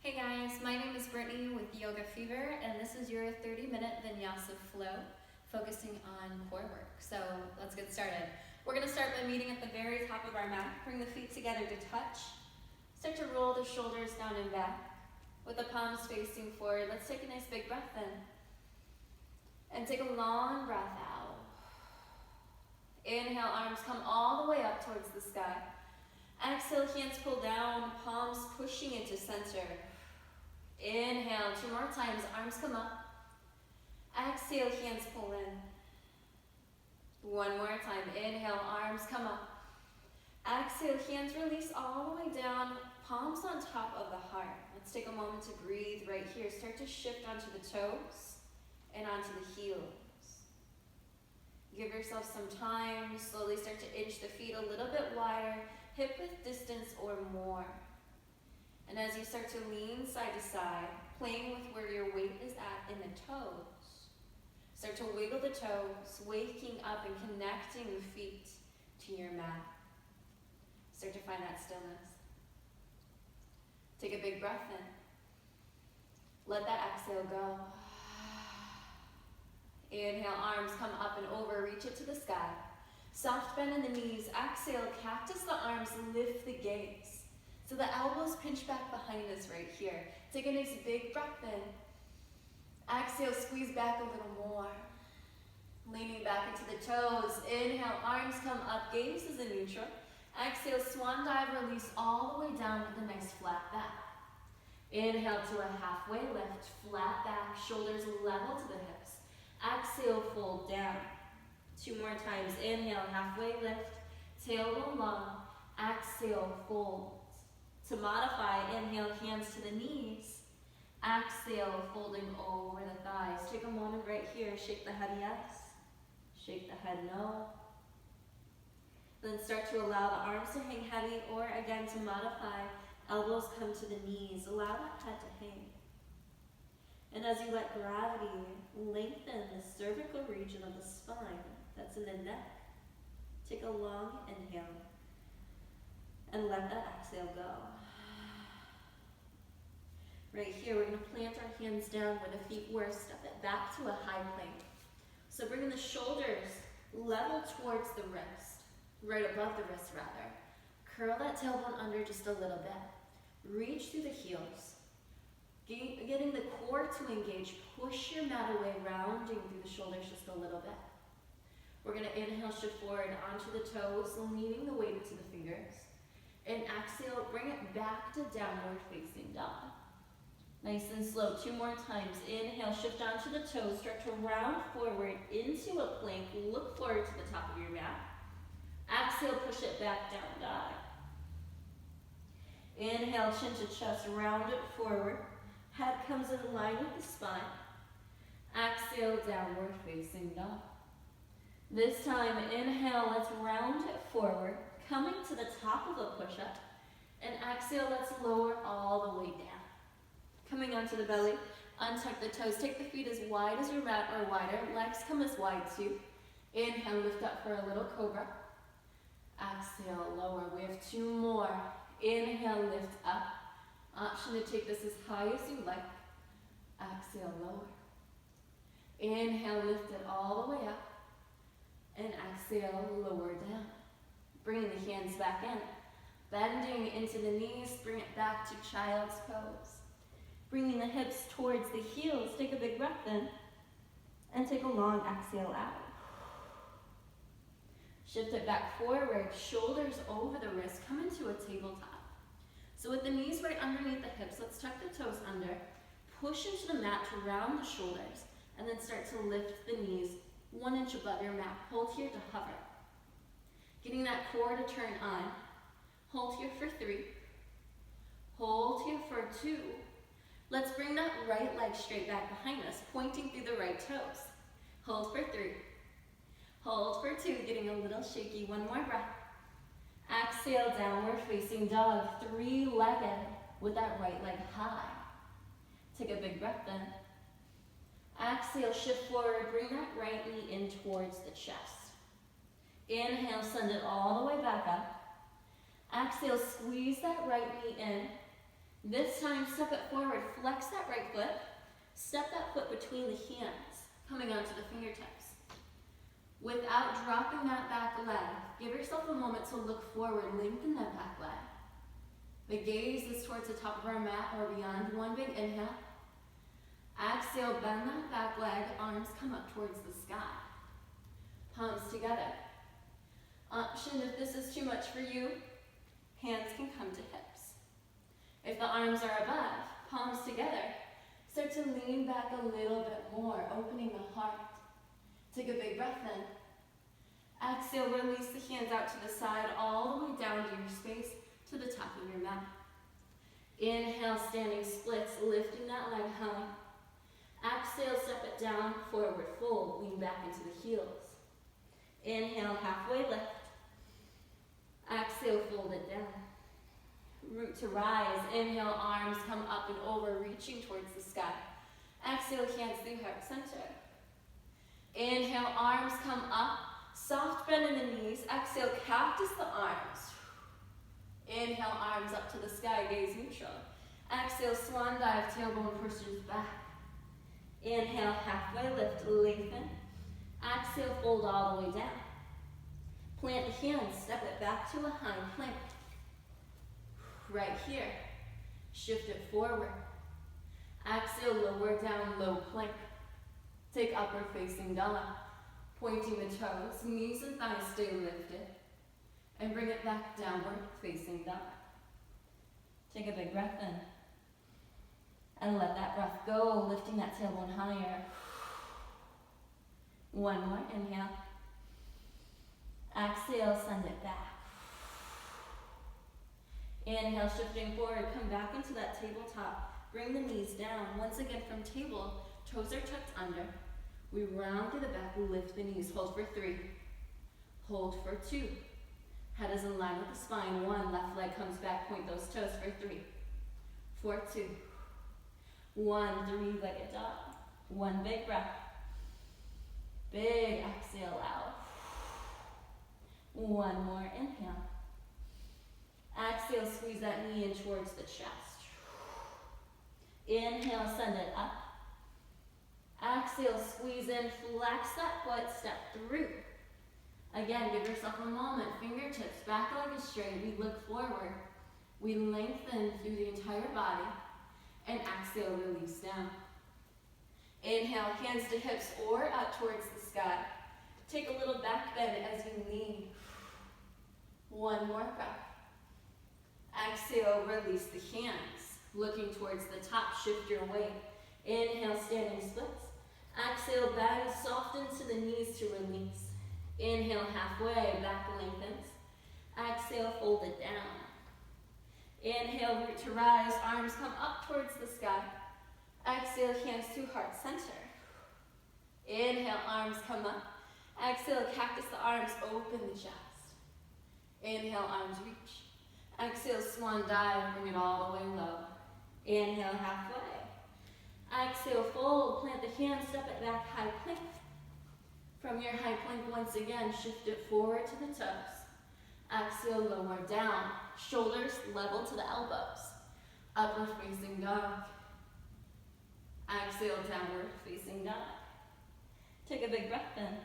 Hey guys, my name is Brittany with Yoga Fever, and this is your 30-minute Vinyasa flow, focusing on core work. So let's get started. We're going to start by meeting at the very top of our mat. Bring the feet together to touch. Start to roll the shoulders down and back. With the palms facing forward, let's take a nice big breath in. And take a long breath out. Inhale, arms come all the way up towards the sky. Exhale, hands pull down, palms pushing into center. Inhale, 2 more times, arms come up. Exhale, hands pull in. 1 more time, inhale, arms come up. Exhale, hands release all the way down, palms on top of the heart. Let's take a moment to breathe right here. Start to shift onto the toes and onto the heels. Give yourself some time, slowly start to inch the feet a little bit wider, hip width distance or more. And as you start to lean side to side, playing with where your weight is at in the toes, start to wiggle the toes, waking up and connecting the feet to your mat. Start to find that stillness. Take a big breath in. Let that exhale go. Inhale, arms come up and over, reach it to the sky. Soft bend in the knees. Exhale, cactus the arms, lift the gaze. So the elbows pinch back behind us right here. Take a nice big breath in. Exhale, squeeze back a little more. Leaning back into the toes. Inhale, arms come up, gaze is in neutral. Exhale, swan dive, release all the way down with a nice flat back. Inhale to a halfway lift, flat back, shoulders level to the hips. Exhale, fold down. 2 more times. Inhale, halfway lift, tailbone long. Exhale, fold. To modify, inhale, hands to the knees. Exhale, folding over the thighs. Take a moment right here. Shake the head yes. Shake the head no. Then start to allow the arms to hang heavy, or again to modify, elbows come to the knees. Allow that head to hang. And as you let gravity lengthen the cervical region of the spine, that's in the neck, take a long inhale and let that exhale go. Right here, we're going to plant our hands down where the feet were, step it back to a high plank. So bringing the shoulders level towards the wrist, right above the wrist rather. Curl that tailbone under just a little bit. Reach through the heels. Getting the core to engage, push your mat away, rounding through the shoulders just a little bit. We're going to inhale, shift forward onto the toes, leaning the weight into the fingers. And exhale, bring it back to downward facing dog. Nice and slow, 2 more times. Inhale, shift onto the toes, start to round forward into a plank, look forward to the top of your mat. Exhale, push it back down dog. Inhale, chin to chest, round it forward. Head comes in line with the spine. Exhale, downward facing dog. This time, inhale, let's round it forward, coming to the top of a push-up. And exhale, let's lower all the way down. Coming onto the belly, untuck the toes. Take the feet as wide as your mat or wider. Legs come as wide too. Inhale, lift up for a little cobra. Exhale, lower. We have 2 more. Inhale, lift up. Option to take this as high as you like. Exhale, lower. Inhale, lift it all the way up. And exhale, lower down. Bringing the hands back in. Bending into the knees, bring it back to child's pose. Bringing the hips towards the heels. Take a big breath in. And take a long exhale out. Shift it back forward, shoulders over the wrist, come into a tabletop. So with the knees right underneath the hips, let's tuck the toes under, push into the mat to round the shoulders, and then start to lift the knees 1 inch above your mat. Hold here to hover. Getting that core to turn on. Hold here for 3. Hold here for 2. Let's bring that right leg straight back behind us, pointing through the right toes. Hold for 3. Hold for 2, getting a little shaky. 1 more breath. Exhale, downward facing dog, 3-legged with that right leg high. Take a big breath in. Exhale, shift forward, bring that right knee in towards the chest. Inhale, send it all the way back up. Exhale, squeeze that right knee in. This time, step it forward, flex that right foot, step that foot between the hands, coming onto the fingertips. Without dropping that back leg, give yourself a moment to look forward, lengthen that back leg. The gaze is towards the top of our mat or beyond. One big inhale. Exhale, bend that back leg, arms come up towards the sky. Palms together. Option, if this is too much for you, hands can come to hips. If the arms are above, palms together. Start to lean back a little bit more, opening the heart. Take a big breath in. Exhale, release the hands out to the side, all the way down to your space, to the top of your mat. Inhale, standing splits, lifting that leg high. Exhale, step it down, forward fold, lean back into the heels. Inhale, halfway lift. Exhale, fold it down. Root to rise. Inhale, arms come up and over, reaching towards the sky. Exhale, hands through heart center. Inhale, arms come up, soft bend in the knees. Exhale, cactus the arms. Inhale, arms up to the sky, gaze neutral. Exhale, swan dive, tailbone pushes back. Inhale, halfway lift, lengthen. Exhale, fold all the way down. Plant the hands, step it back to a hind plank. Right here, shift it forward. Exhale, lower down, low plank. Take upward facing dog, pointing the toes, knees and thighs stay lifted. And bring it back downward facing dog. Take a big breath in. And let that breath go, lifting that tailbone higher. One more, inhale. Exhale, send it back. Inhale, shifting forward, come back into that tabletop. Bring the knees down. Once again from table, toes are tucked under. We round through the back, lift the knees, hold for 3. Hold for 2. Head is in line with the spine. 1, left leg comes back, point those toes for 3. For 2. 1, 3-legged dog. 1 big breath. Big exhale out. 1 more inhale. Exhale, squeeze that knee in towards the chest. Inhale, send it up. Exhale, squeeze in, flex that foot, step through. Again, give yourself a moment, fingertips, back leg is straight, we look forward. We lengthen through the entire body, and exhale, release down. Inhale, hands to hips or up towards the sky. Take a little back bend as you lean. 1 more breath. Exhale, release the hands. Looking towards the top, shift your weight. Inhale, standing splits. Exhale, bend, soften to the knees to release. Inhale, halfway, back lengthens. Exhale, fold it down. Inhale, root to rise, arms come up towards the sky. Exhale, hands to heart center. Inhale, arms come up. Exhale, cactus the arms, open the chest. Inhale, arms reach. Exhale, swan dive, bring it all the way low. Inhale, halfway. Exhale, fold, plant the hands, step it back, high plank. From your high plank, once again, shift it forward to the toes. Exhale, lower down, shoulders level to the elbows. Upward facing dog. Exhale, downward facing dog. Take a big breath in.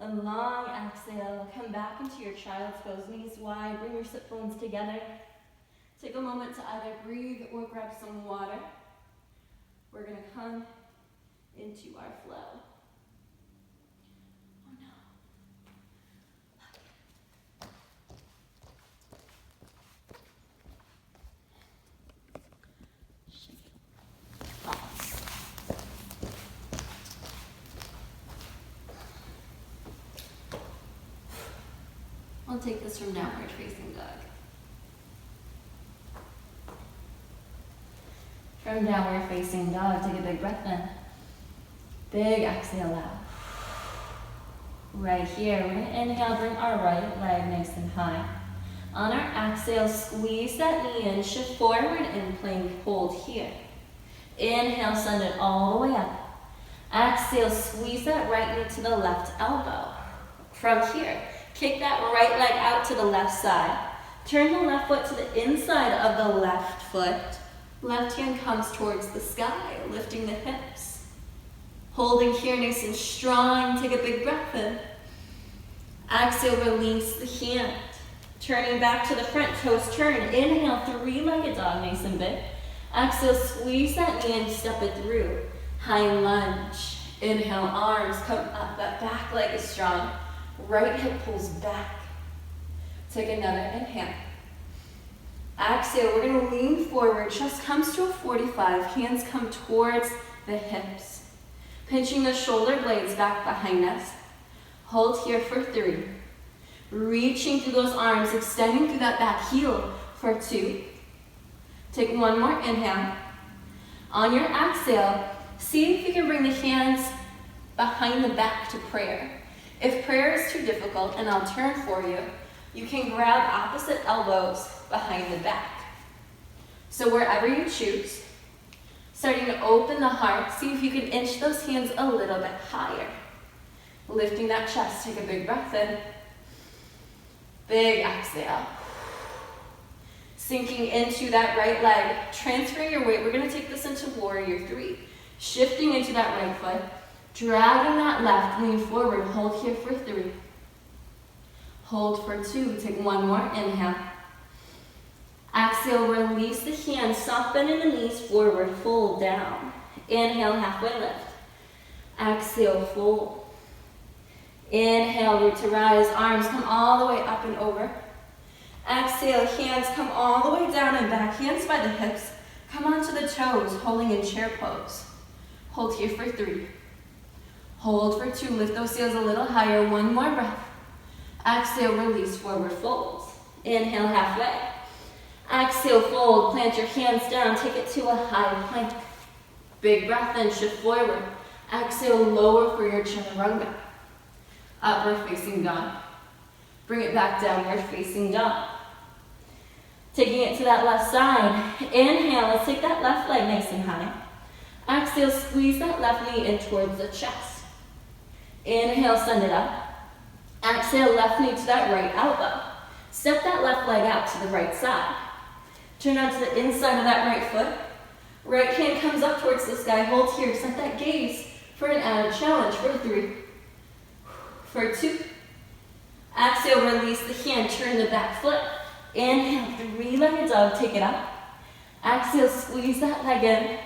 A long exhale, come back into your child's pose, knees wide, bring your sit bones together. Take a moment to either breathe or grab some water. We're gonna come into our flow. Oh no. I'll take this from downward facing dog. From downward facing dog, take a big breath in. Big exhale out. Right here, we're gonna inhale, bring our right leg nice and high. On our exhale, squeeze that knee in, shift forward and plank, hold here. Inhale, send it all the way up. Exhale, squeeze that right knee to the left elbow. From here, kick that right leg out to the left side. Turn the left foot to the inside of the left foot. Left hand comes towards the sky, lifting the hips. Holding here nice and strong. Take a big breath in. Exhale, release the hand. Turning back to the front, toes turn. Inhale, three-legged dog, nice and big. Exhale, squeeze that knee and step it through. High lunge. Inhale, arms come up. That back leg is strong. Right hip pulls back. Take another inhale. Exhale, we're going to lean forward. Chest comes to a 45. Hands come towards the hips. Pinching the shoulder blades back behind us. Hold here for 3. Reaching through those arms, extending through that back heel for 2. Take one more inhale. On your exhale, see if you can bring the hands behind the back to prayer. If prayer is too difficult, and I'll turn for you, you can grab opposite elbows behind the back. So wherever you choose, starting to open the heart, see if you can inch those hands a little bit higher. Lifting that chest, take a big breath in. Big exhale. Sinking into that right leg. Transferring your weight. We're going to take this into warrior 3. Shifting into that right foot. Dragging that left. Lean forward. Hold here for 3. Hold for 2. Take one more. Inhale. Exhale. Release the hands. Soft bend in the knees. Forward. Fold down. Inhale. Halfway lift. Exhale. Fold. Inhale, root to rise, arms come all the way up and over. Exhale, hands come all the way down and back, hands by the hips. Come onto the toes, holding in chair pose. Hold here for 3. Hold for 2, lift those heels a little higher, one more breath. Exhale, release, forward folds. Inhale, halfway. Exhale, fold, plant your hands down, take it to a high plank. Big breath in, shift forward. Exhale, lower for your chaturanga. Upward facing dog. Bring it back downward facing dog. Taking it to that left side. Inhale, let's take that left leg nice and high. Exhale, squeeze that left knee in towards the chest. Inhale, send it up. Exhale, left knee to that right elbow. Step that left leg out to the right side. Turn onto the inside of that right foot. Right hand comes up towards the sky. Hold here, set that gaze for an added challenge for 3. For 2. Exhale, release the hand, turn the back foot. Inhale, 3-legged dog, take it up. Exhale, squeeze that leg in.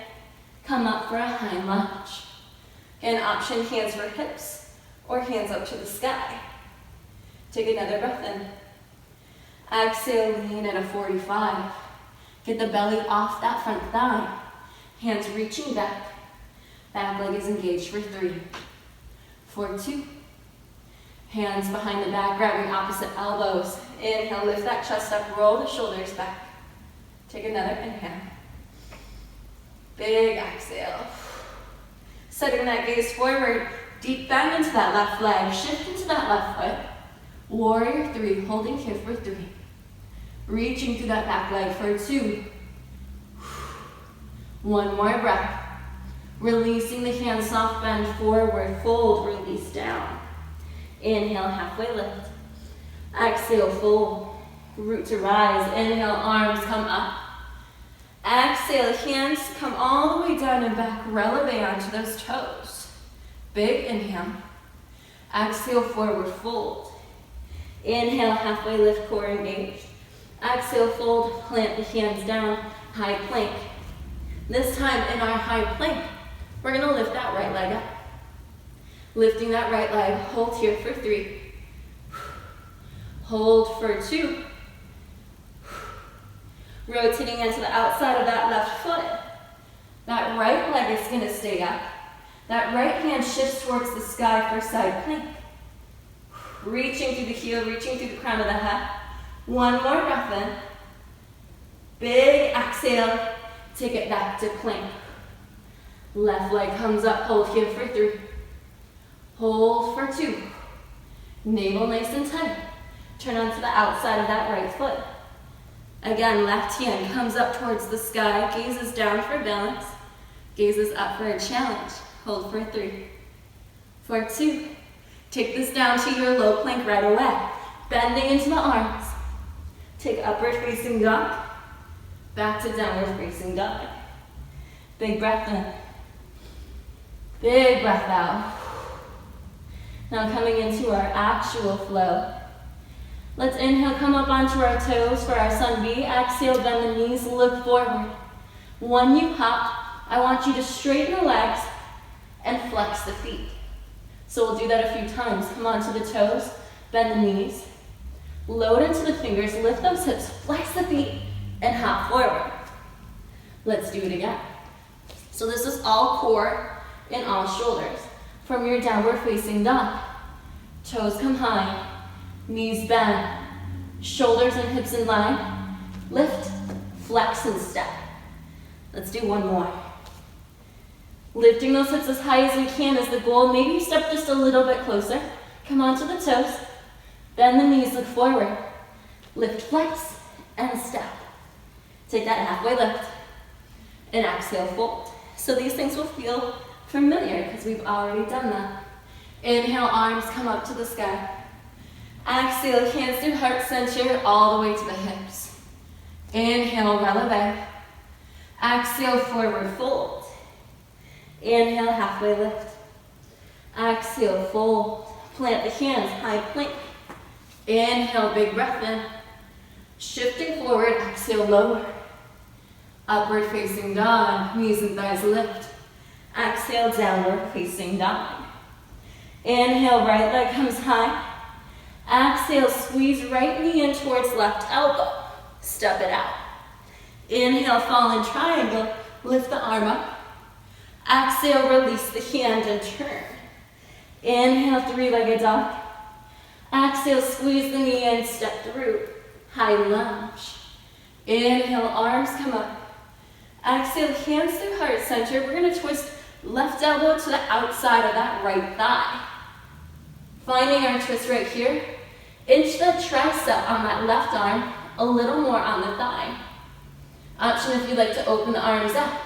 Come up for a high lunge. And option hands for hips or hands up to the sky. Take another breath in. Exhale, lean at a 45. Get the belly off that front thigh. Hands reaching back. Back leg is engaged for 3. For 2. Hands behind the back, grabbing opposite elbows. Inhale, lift that chest up, roll the shoulders back. Take another inhale. Big exhale. Setting that gaze forward, deep bend into that left leg, shift into that left foot. Warrior 3, holding here for 3. Reaching through that back leg for 2. One more breath. Releasing the hands, soft bend forward, fold, release down. Inhale, halfway lift. Exhale, fold. Root to rise. Inhale, arms come up. Exhale, hands come all the way down and back. Releve onto those toes. Big inhale. Exhale, forward fold. Inhale, halfway lift, core engaged. Exhale, fold, plant the hands down, high plank. This time in our high plank, we're going to lift that right leg up. Lifting that right leg, hold here for 3. Hold for 2. Rotating into the outside of that left foot. That right leg is going to stay up. That right hand shifts towards the sky for side plank. Reaching through the heel, reaching through the crown of the head. One more breath in. Big exhale. Take it back to plank. Left leg comes up, hold here for 3. Hold for 2. Navel nice and tight. Turn onto the outside of that right foot. Again, left hand comes up towards the sky, gazes down for balance, gazes up for a challenge. Hold for 3. For 2. Take this down to your low plank right away. Bending into the arms. Take upward facing dog. Back to downward facing dog. Big breath in. Big breath out. Now coming into our actual flow. Let's inhale, come up onto our toes for our sun B. Exhale, bend the knees, look forward. When you hop, I want you to straighten the legs and flex the feet. So we'll do that a few times. Come onto the toes, bend the knees, load into the fingers, lift those hips, flex the feet, and hop forward. Let's do it again. So this is all core and all shoulders. From your downward facing dog, toes come high, knees bend, shoulders and hips in line, lift, flex, and step. Let's do one more. Lifting those hips as high as we can is the goal. Maybe step just a little bit closer. Come onto the toes, bend the knees, look forward, lift, flex, and step. Take that halfway lift, and exhale, fold. So these things will feel familiar because we've already done that. Inhale, arms come up to the sky. Exhale, hands through heart center all the way to the hips. Inhale, releve. Exhale, forward fold. Inhale, halfway lift. Exhale, fold. Plant the hands, high plank. Inhale, big breath in. Shifting forward, exhale, lower. Upward facing dog, knees and thighs lift. Exhale, downward facing dog. Inhale, right leg comes high. Exhale, squeeze right knee in towards left elbow. Step it out. Inhale, fall in triangle. Lift the arm up. Exhale, release the hand and turn. Inhale, three-legged dog. Exhale, squeeze the knee in, step through. High lunge. Inhale, arms come up. Exhale, hands through heart center. We're going to twist left elbow to the outside of that right thigh. Finding our twist right here. Inch the tricep on that left arm, a little more on the thigh. Option if you'd like to open the arms up.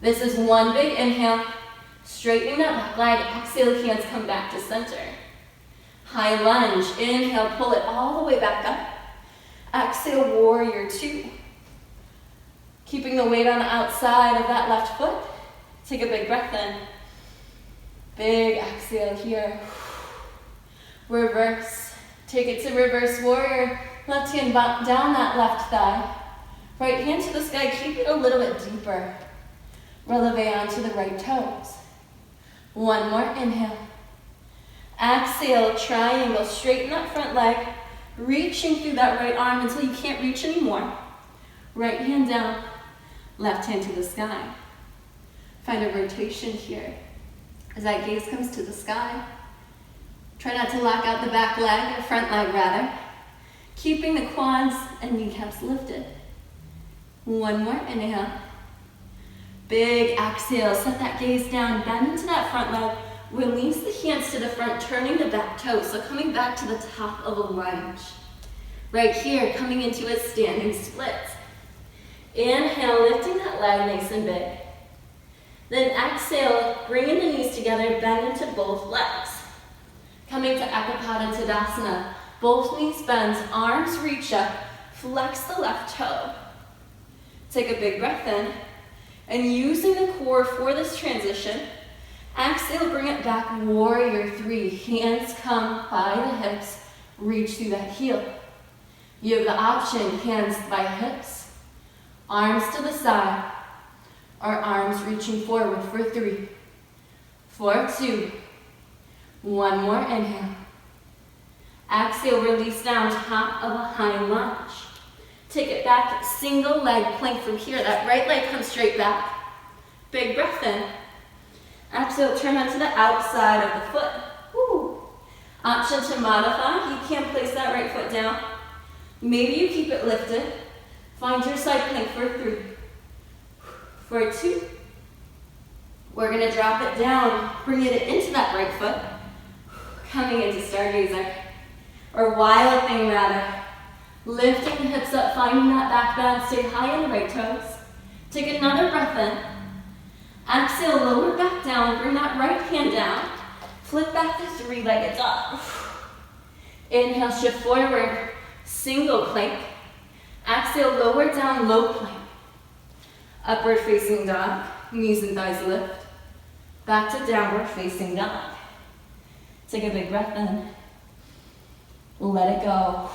This is one big inhale, straightening that back leg. Exhale, hands come back to center. High lunge, inhale, pull it all the way back up. Exhale, warrior two. Keeping the weight on the outside of that left foot. Take a big breath in. Big exhale here. Reverse. Take it to reverse warrior. Left hand down that left thigh. Right hand to the sky. Keep it a little bit deeper. Releve onto the right toes. One more inhale. Exhale, triangle. Straighten that front leg. Reaching through that right arm until you can't reach anymore. Right hand down. Left hand to the sky. Find a rotation here. As that gaze comes to the sky. Try not to lock out the back leg, or front leg rather. Keeping the quads and kneecaps lifted. One more inhale. Big exhale, set that gaze down, bend into that front leg. Release the hands to the front, turning the back toes. So coming back to the top of a lunge. Right here, coming into a standing split. Inhale, lifting that leg nice and big. Then exhale, bringing the knees together, bend into both legs. Coming to Ekapada Tadasana. Both knees bend, arms reach up, flex the left toe. Take a big breath in. And using the core for this transition, exhale, bring it back, warrior three. Hands come by the hips, reach through that heel. You have the option, hands by hips, arms to the side, or arms reaching forward for 3, 4, 2, one more inhale. Exhale, release down, top of a high lunge. Take it back, single leg plank from here. That right leg comes straight back. Big breath in. Exhale, turn onto the outside of the foot. Woo. Option to modify. You can place that right foot down. Maybe you keep it lifted. Find your side plank for 3, for 2. We're going to drop it down, bring it into that right foot. Coming into stargazer, or wild thing rather. Lifting the hips up, finding that back bend, stay high on the right toes. Take another breath in. Exhale, lower back down, bring that right hand down. Flip back to 3-legged dog. Inhale, shift forward, single plank. Exhale, lower down, low plank. Upward facing dog, knees and thighs lift. Back to downward facing dog. Take a big breath in. Let it go.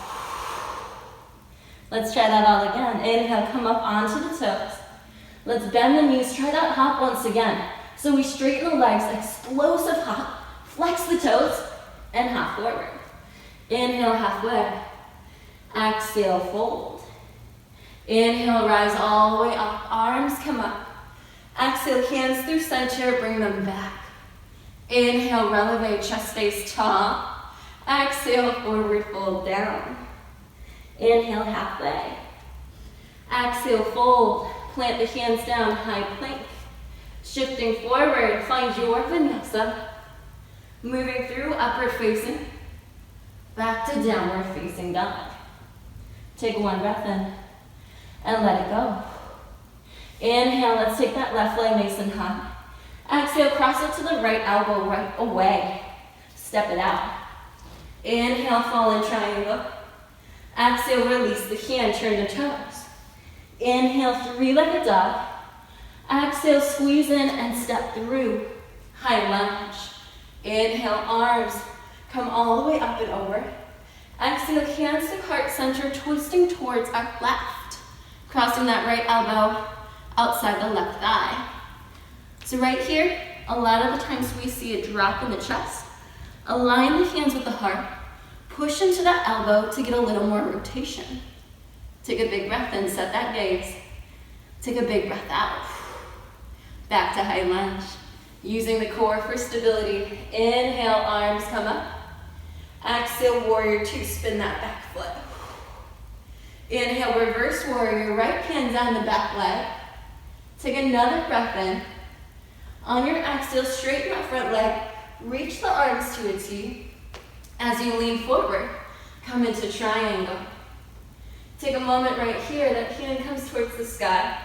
Let's try that all again. Inhale, come up onto the toes. Let's bend the knees, try that hop once again. So we straighten the legs, explosive hop, flex the toes, and hop forward. Inhale, halfway. Exhale, fold. Inhale, rise all the way up, arms come up. Exhale, hands through center, bring them back. Inhale, releve, chest stays tall. Exhale, forward fold down. Inhale, halfway. Exhale, fold. Plant the hands down, high plank. Shifting forward, find your vinyasa. Moving through, upward facing. Back to downward facing dog. Take one breath in and let it go. Inhale, let's take that left leg nice and high. Exhale, cross it to the right elbow, right away. Step it out. Inhale, fall in triangle. Exhale, release the hand, turn the toes. Inhale, three-legged dog. Exhale, squeeze in and step through. High lunge. Inhale, arms come all the way up and over. Exhale, hands to heart center, twisting towards our left. Crossing that right elbow outside the left thigh. So right here, a lot of the times we see a drop in the chest. Align the hands with the heart. Push into that elbow to get a little more rotation. Take a big breath in, set that gaze. Take a big breath out. Back to high lunge. Using the core for stability. Inhale, arms come up. Exhale, warrior two, spin that back foot. Inhale, reverse warrior, right hand down the back leg. Take another breath in. On your exhale, straighten that front leg. Reach the arms to a T. As you lean forward, come into triangle. Take a moment right here, that hand comes towards the sky.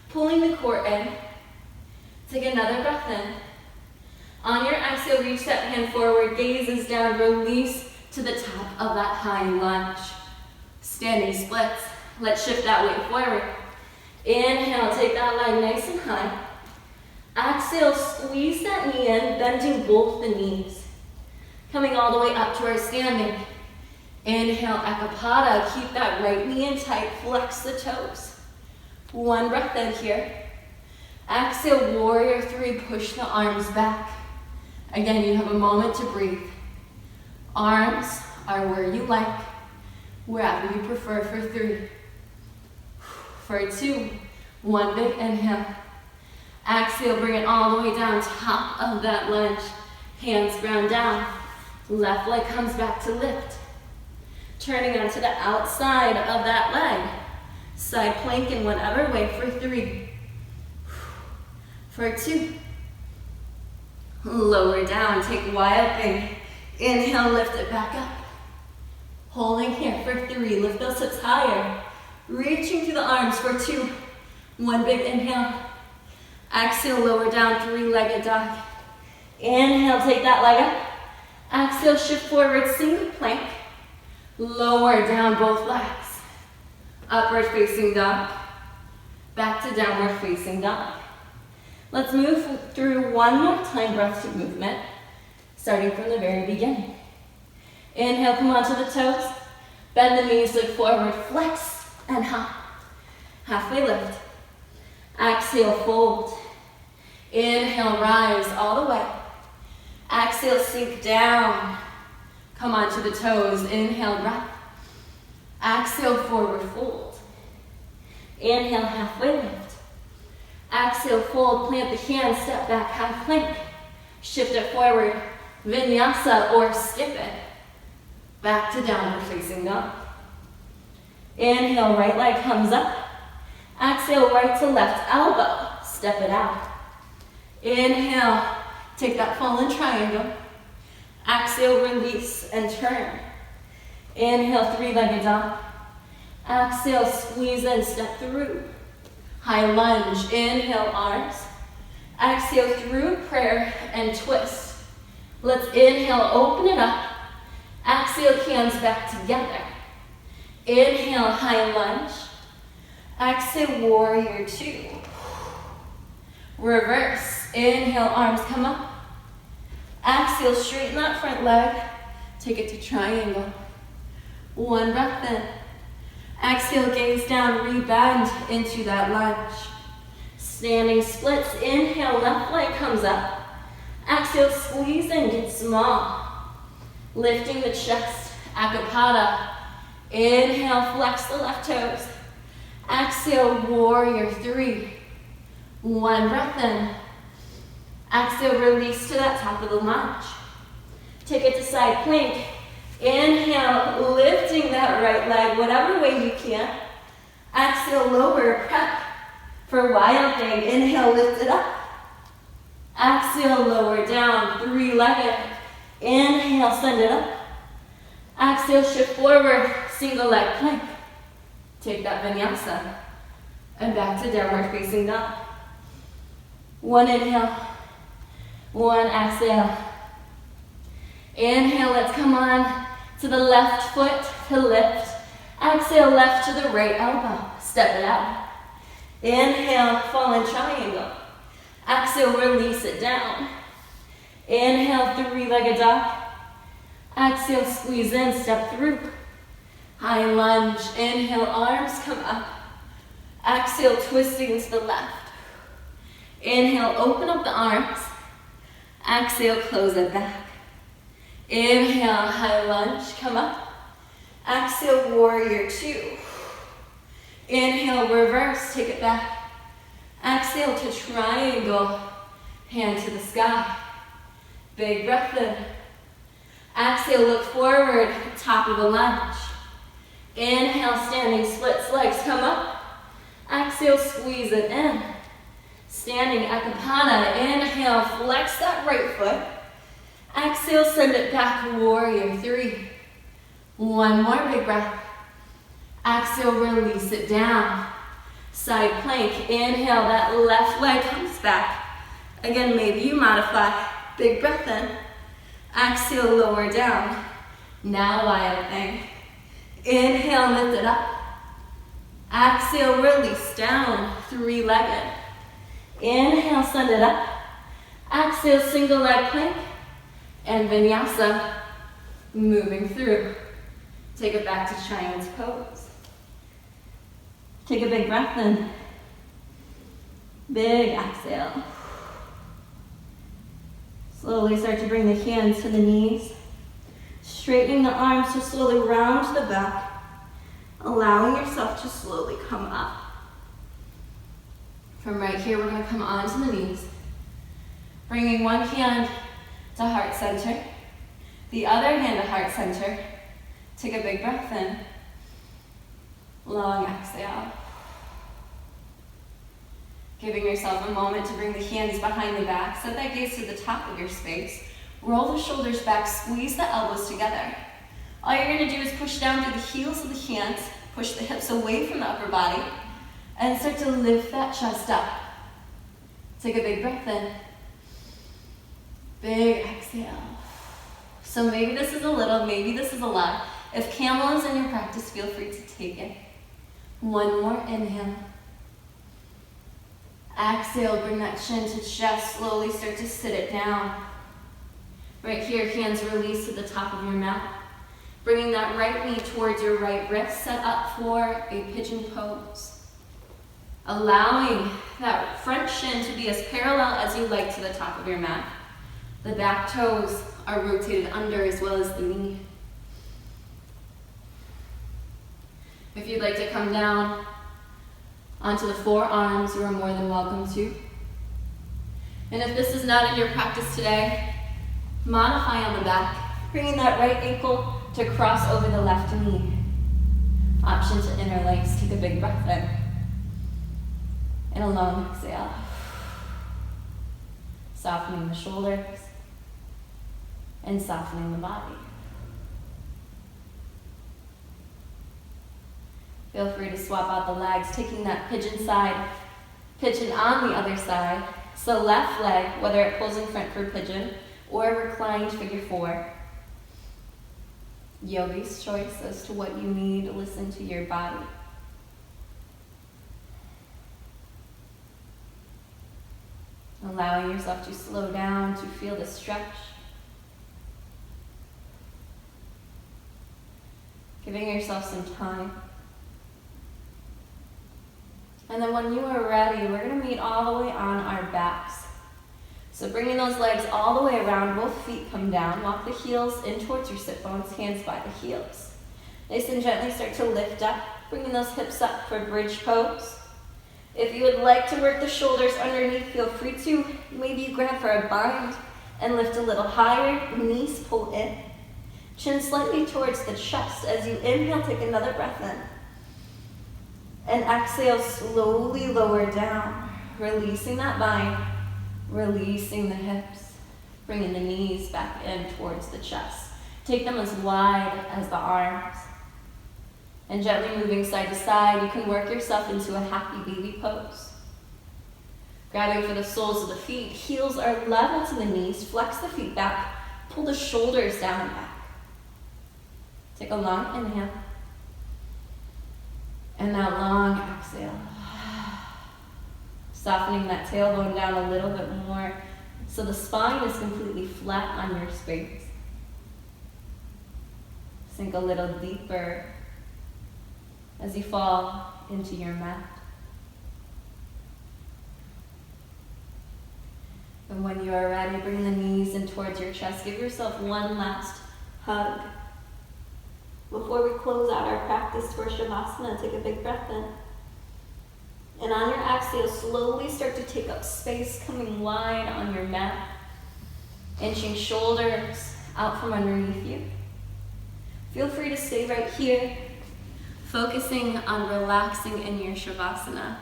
Pulling the core in. Take another breath in. On your exhale, reach that hand forward, gaze is down, release to the top of that high lunge. Standing splits. Let's shift that weight forward. Inhale, take that leg nice and high. Exhale, squeeze that knee in, bending both the knees. Coming all the way up to our standing. Inhale, Ekapada. Keep that right knee in tight. Flex the toes. One breath in here. Exhale, warrior three. Push the arms back. Again, you have a moment to breathe. Arms are where you like, wherever you prefer for three. For two, one big inhale. Exhale, bring it all the way down, top of that lunge. Hands ground down. Left leg comes back to lift. Turning onto the outside of that leg. Side plank in whatever way for three. For two. Lower down, take wild thing. Inhale, lift it back up. Holding here for three, lift those hips higher. Reaching through the arms for two. One big inhale. Exhale, lower down, three-legged dog. Inhale, take that leg up. Exhale, shift forward, single plank. Lower down both legs. Upward facing dog. Back to downward facing dog. Let's move through one more time, breath to movement, starting from the very beginning. Inhale, come onto the toes. Bend the knees, look forward, flex and hop. Halfway lift. Exhale, fold. Inhale, rise all the way. Exhale, sink down. Come onto the toes. Inhale, breath. Exhale, forward fold. Inhale, halfway lift. Exhale, fold, plant the hands, step back, half plank. Shift it forward, vinyasa or skip it. Back to downward facing dog. Inhale, right leg comes up. Exhale, right to left elbow, step it out. Inhale, take that fallen triangle. Exhale, release and turn. Inhale, three-legged dog. Exhale, squeeze in, step through. High lunge, inhale, arms. Exhale, through prayer and twist. Let's inhale, open it up. Exhale, hands back together. Inhale, high lunge. Exhale, warrior two. Reverse. Inhale, arms come up. Exhale, straighten that front leg. Take it to triangle. One breath in. Exhale, gaze down, rebend into that lunge. Standing splits. Inhale, left leg comes up. Exhale, squeeze in, get small. Lifting the chest, Akapada. Inhale, flex the left toes. Exhale, warrior three. One breath in. Exhale, release to that top of the lunge. Take it to side plank. Inhale, lifting that right leg, whatever way you can. Exhale, lower, prep for wild thing. Inhale, lift it up. Exhale, lower down, three-legged. Inhale, send it up. Exhale, shift forward, single leg plank. Take that vinyasa. And back to downward facing dog. One inhale, one exhale. Inhale, let's come on to the left foot to lift. Exhale, left to the right elbow. Step it out. Inhale, fallen triangle. Exhale, release it down. Inhale, three-legged dog. Exhale, squeeze in, step through. High lunge. Inhale, arms come up. Exhale, twisting to the left. Inhale, open up the arms. Exhale, close it back. Inhale, high lunge, come up. Exhale, warrior two. Inhale, reverse, take it back. Exhale to triangle, hand to the sky. Big breath in. Exhale, look forward, top of the lunge. Inhale, standing splits, legs come up. Exhale, squeeze it in. Standing Akapada. Inhale, flex that right foot. Exhale, send it back, warrior three. One more big breath. Exhale, release it down. Side plank. Inhale, that left leg comes back. Again, maybe you modify. Big breath in. Exhale, lower down. Now wild thing. Inhale, lift it up. Exhale, release down. Three-legged. Inhale, send it up. Exhale, single leg plank. And vinyasa. Moving through. Take it back to child's pose. Take a big breath in. Big exhale. Slowly start to bring the hands to the knees. Straightening the arms to slowly round to the back. Allowing yourself to slowly come up. From right here, we're going to come onto the knees. Bringing one hand to heart center. The other hand to heart center. Take a big breath in. Long exhale. Giving yourself a moment to bring the hands behind the back. Set that gaze to the top of your space. Roll the shoulders back. Squeeze the elbows together. All you're going to do is push down through the heels of the hands. Push the hips away from the upper body. And start to lift that chest up. Take a big breath in. Big exhale. So maybe this is a little, maybe this is a lot. If camel is in your practice, feel free to take it. One more inhale. Exhale, bring that chin to chest. Slowly start to sit it down. Right here, hands release to the top of your mat. Bringing that right knee towards your right wrist. Set up for a pigeon pose. Allowing that front shin to be as parallel as you like to the top of your mat. The back toes are rotated under as well as the knee. If you'd like to come down onto the forearms, you are more than welcome to. And if this is not in your practice today, modify on the back, bringing that right ankle to cross over the left knee. Option to interlace. Take a big breath in. And a long exhale. Softening the shoulders and softening the body. Feel free to swap out the legs, taking that pigeon side, pigeon on the other side. So left leg, whether it pulls in front for pigeon or reclined figure four. Yogi's choice as to what you need. Listen to your body. Allowing yourself to slow down, to feel the stretch. Giving yourself some time. And then when you are ready, we're going to meet all the way on our backs. So bringing those legs all the way around, both feet come down. Walk the heels in towards your sit bones, hands by the heels. Nice and gently start to lift up, bringing those hips up for bridge pose. If you would like to work the shoulders underneath, feel free to. Maybe you grab for a bind and lift a little higher. Knees pull in. Chin slightly towards the chest. As you inhale, take another breath in. And exhale, slowly lower down. Releasing that bind. Releasing the hips. Bringing the knees back in towards the chest. Take them as wide as the arms. And gently moving side to side, you can work yourself into a happy baby pose. Grabbing for the soles of the feet, heels are level to the knees, flex the feet back, pull the shoulders down and back. Take a long inhale. And now long exhale. Softening that tailbone down a little bit more so the spine is completely flat on your space. Sink a little deeper as you fall into your mat. And when you are ready, bring the knees in towards your chest. Give yourself one last hug. Before we close out our practice for Shavasana, take a big breath in. And on your exhale, slowly start to take up space, coming wide on your mat. Inching shoulders out from underneath you. Feel free to stay right here, focusing on relaxing in your Shavasana.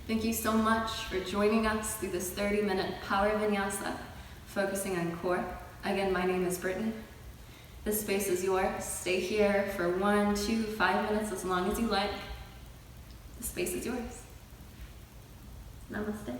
Thank you so much for joining us through this 30-minute Power Vinyasa, focusing on core. Again, my name is Brittany. This space is yours. Stay here for 1, 2, 5 minutes, as long as you like. The space is yours. Namaste.